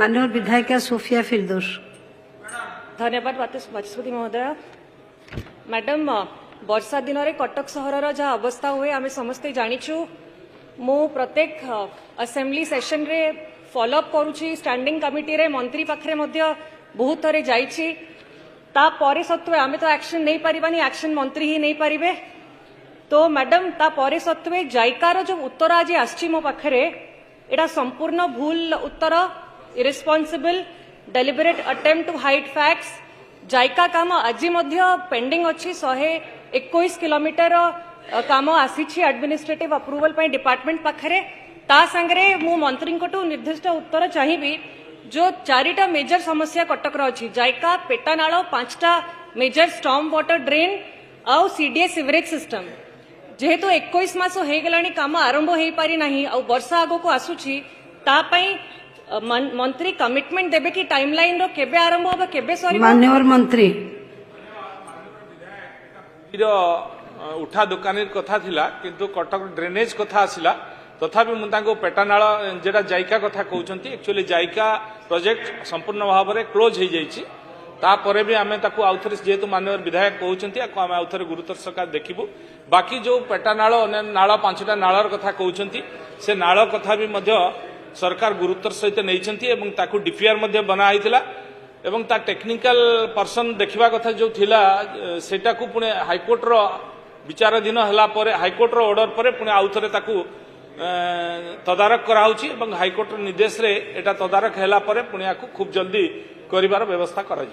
माननीय विधायिका सोफिया फिरदौस। धन्यवाद बाचस्पति महोदय। मैडम वर्षा दिन में कटक सहर जहाँ अवस्था हुए आम समस्ते जाचु। मु प्रत्येक असेंबली सेशन रे फॉलोअप करुच्ची। स्टैंडिंग कमिटी रे मंत्री पाखे बहुत थरे जाइछि। तापरे सत्वे आम तो एक्शन नहीं पारिबानी, एक्शन मंत्री ही नहीं पारिबे। तो मैडम तापरे सत्वे जायकार जो उत्तर आज आछि मो पाखरे एटा संपूर्ण भूल उत्तर, irresponsible, deliberate attempt to hide facts. जायका काम आज पेंडिंग अच्छी 121 किलोमीटर काम आसी एडमिनिस्ट्रेटिव अप्रूवल पर डिपार्टमेंट पाखरे। ता संगरे मु मंत्री को निर्दिष्ट उत्तर चाहिए। जो 4टा मेजर समस्या कटक अच्छी जायका, पेटानाल, 5टा मेजर स्टॉर्म वाटर ड्रेन आउ सीडीएस सिवरेज सिस्टम। जेहेतु 21 मास हो गलानी काम आरंभ हो पारि नाही आ वर्षा आगो को आसुची ता पई मंत्री कमिटमेंट देबे कि टाइमलाइन रो केबे आरंभ होबे केबे सरी। माननीय मंत्री उठा दुकानी कथा थिला किंतु कटक ड्रेनेज कथा आसिला तथापि मुझे पेटानाल जेटा जायका कथा कहते एक्चुअली जायका प्रोजेक्ट संपूर्ण भाव में क्लोज हो जाइए। तापर भी आम आउथरे जेहेतु माननीय विधायक कहते आम आउथरे गुरुतर सका देखू। बाकी जो पेटानाल नाल 5टा नालर कथा कहते से नाल कथा भी सरकार गुरुतर सहित नहीं डीपीआर बनाई एवं ता टेक्निकल पर्सन देखा कथा जो थिला सेटा को पुणे हाईकोर्ट रो विचाराधीन हला परे हाईकोर्ट रो ऑर्डर परे पुणे आउथरे ताकू तदारक कराउछि एवं हाईकोर्ट निर्देश रे एटा तदारक हला परे पुणे खूब जल्दी करिवार व्यवस्था करा